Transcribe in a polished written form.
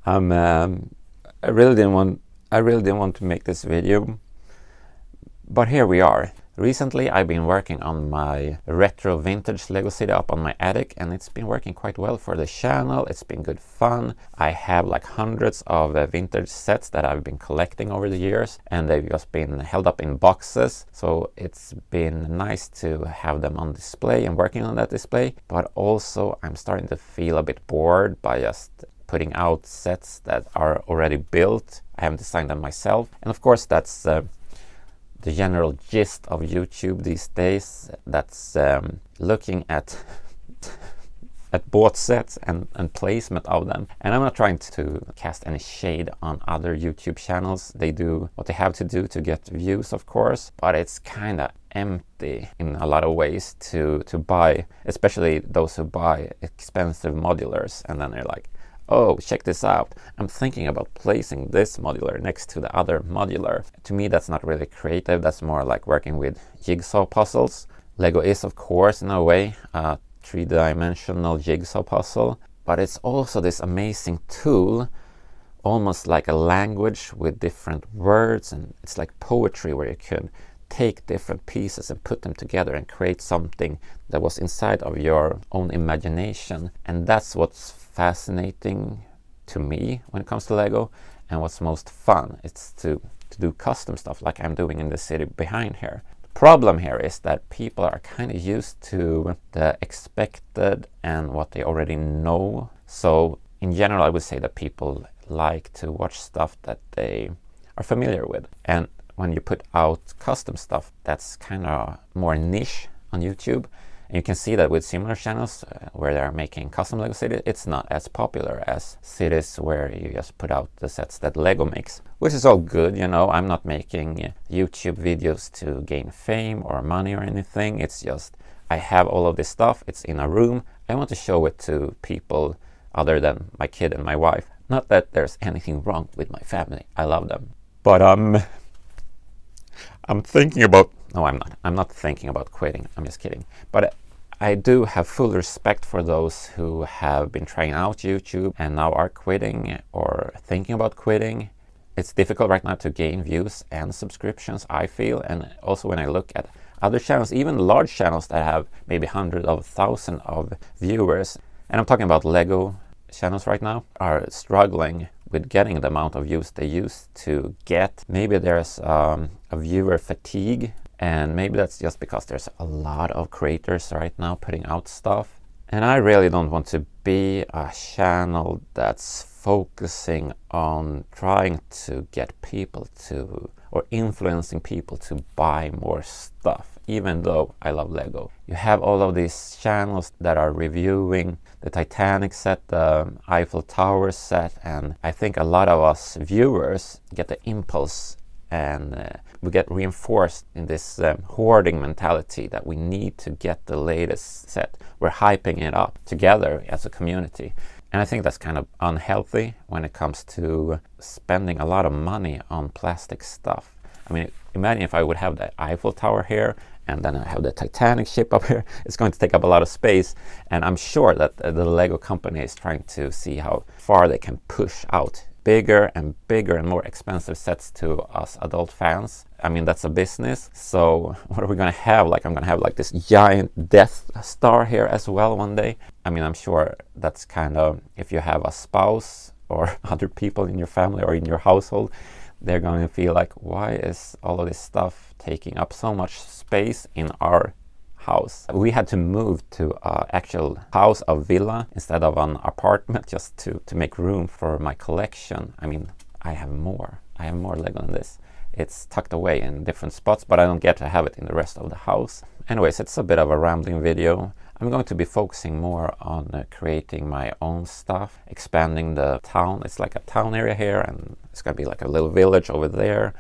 I really didn't want to make this video, but here we are. Recently I've been working on my retro vintage Lego City up on my attic, and it's been working quite well for the channel. It's been good fun. I have like hundreds of vintage sets that I've been collecting over the years, and they've just been held up in boxes, so it's been nice to have them on display and working on that display. But also I'm starting to feel a bit bored by just putting out sets that are already built. I haven't designed them myself, and of course that's the general gist of YouTube these days. That's looking at bought sets and placement of them. And I'm not trying to cast any shade on other YouTube channels. They do what they have to do to get views, of course, but it's kind of empty in a lot of ways to buy, especially those who buy expensive modulars, and then they're like, oh, check this out, I'm thinking about placing this modular next to the other modular. To me, that's not really creative. That's more like working with jigsaw puzzles. Lego is, of course, in a way, a three-dimensional jigsaw puzzle, but it's also this amazing tool, almost like a language with different words, and it's like poetry where you can take different pieces and put them together and create something that was inside of your own imagination. And that's what's fascinating to me when it comes to Lego, and what's most fun. It's to do custom stuff like I'm doing in the city behind here. The problem here is that people are kind of used to the expected and what they already know. So in general, I would say that people like to watch stuff that they are familiar with. And when you put out custom stuff that's kind of more niche on YouTube, and you can see that with similar channels where they're making custom Lego cities, it's not as popular as cities where you just put out the sets that Lego makes, which is all good, you know. I'm not making YouTube videos to gain fame or money or anything. It's just I have all of this stuff. It's in a room. I want to show it to people other than my kid and my wife. Not that there's anything wrong with my family. I love them. But I'm thinking about... No, I'm not. I'm not thinking about quitting. I'm just kidding. But I do have full respect for those who have been trying out YouTube and now are quitting or thinking about quitting. It's difficult right now to gain views and subscriptions, I feel. And also when I look at other channels, even large channels that have maybe hundreds of thousands of viewers, and I'm talking about Lego channels right now, are struggling with getting the amount of views they used to get. Maybe there's a viewer fatigue, and maybe that's just because there's a lot of creators right now putting out stuff. And I really don't want to be a channel that's focusing on trying to get people to, or influencing people to buy more stuff, even though I love Lego. You have all of these channels that are reviewing the Titanic set, the Eiffel Tower set, and I think a lot of us viewers get the impulse and we get reinforced in this hoarding mentality that we need to get the latest set. We're hyping it up together as a community. And I think that's kind of unhealthy when it comes to spending a lot of money on plastic stuff. I mean, imagine if I would have the Eiffel Tower here and then I have the Titanic ship up here. It's going to take up a lot of space, and I'm sure that the Lego company is trying to see how far they can push out bigger and more expensive sets to us adult fans. I mean, that's a business. So what are we going to have? Like, I'm going to have like this giant Death Star here as well one day. I mean, I'm sure that's kind of, if you have a spouse or other people in your family or in your household, they're going to feel like, why is all of this stuff taking up so much space in our house? We had to move to an actual house, a villa, instead of an apartment, just to make room for my collection. I mean, I have more Lego than this. It's tucked away in different spots, but I don't get to have it in the rest of the house. Anyways, it's a bit of a rambling video. I'm going to be focusing more on creating my own stuff, expanding the town. It's like a town area here, and it's going to be like a little village over there.